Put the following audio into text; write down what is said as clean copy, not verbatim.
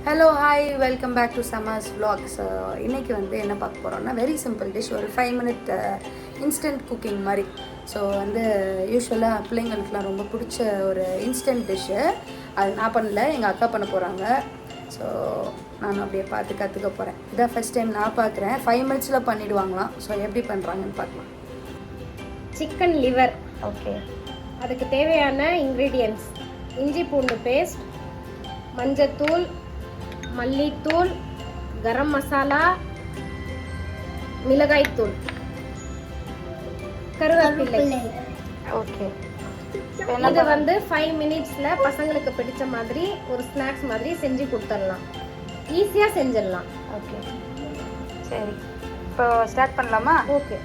Hello hi welcome back to Samas vlogs. இன்றைக்கி வந்து என்ன பார்க்க போகிறோம்னா வெரி சிம்பிள் டிஷ், ஒரு 5 minute இன்ஸ்டன்ட் குக்கிங் மாதிரி. ஸோ வந்து யூஸ்வலாக பிள்ளைங்களுக்குலாம் ரொம்ப பிடிச்ச ஒரு இன்ஸ்டன்ட் டிஷ்ஷு. அது நான் பண்ணல, எங்கள் அக்கா பண்ண போகிறாங்க. ஸோ நான் அப்படியே பார்த்து கற்றுக்க போகிறேன். இதான் ஃபஸ்ட் டைம் நான் பார்க்குறேன். 5 minutes பண்ணிவிடுவாங்களாம். ஸோ எப்படி பண்ணுறாங்கன்னு பார்க்கலாம். Chicken liver, okay. அதுக்கு தேவையான இன்க்ரீடியன்ட்ஸ்: இஞ்சி பூண்டு பேஸ்ட், மஞ்சத்தூள், மல்லித்தூள், கரம் மசாலா, மிளகாய்த்தூள், கருவேப்பிலை. ஓகே. இது வந்து 5 minutes பசங்களுக்கு பிடிச்ச மாதிரி ஒரு ஸ்நாக்ஸ் மாதிரி செஞ்சு கொடுத்துடலாம். ஈஸியாக செஞ்சிடலாம். ஓகே, சரி. இப்போ ஸ்டார்ட் பண்ணலாமா? ஓகே.